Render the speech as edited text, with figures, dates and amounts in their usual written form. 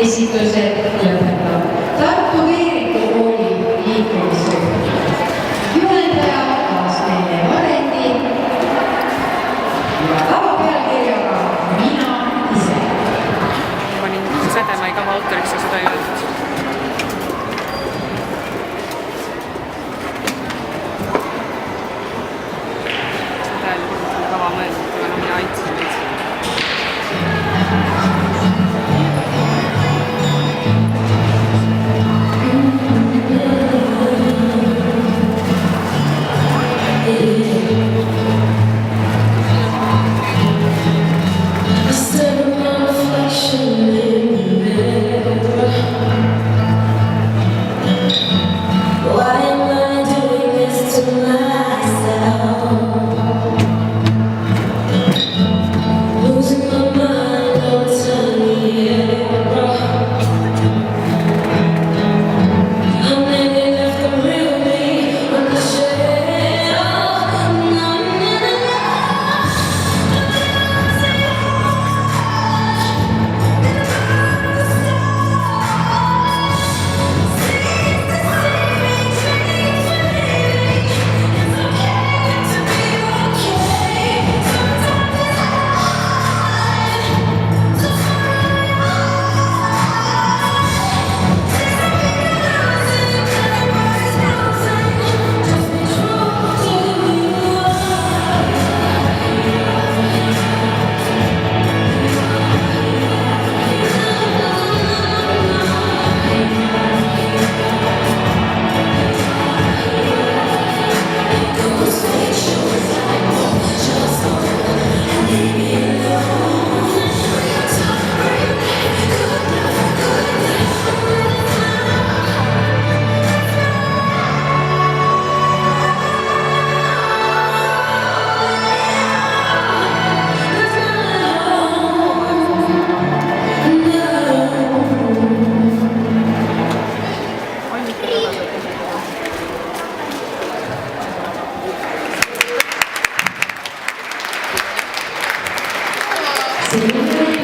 esitlused lõpetab Tartu Veeriku kooli liikumisrühm. Juhendaja kaasneine Varendi ja tavapealkirjaga Mina ise. Panin Sädemai kava autoriks ja seda ei öeldud. Kava mõeldud, aga mina aitasin teid. Thank you.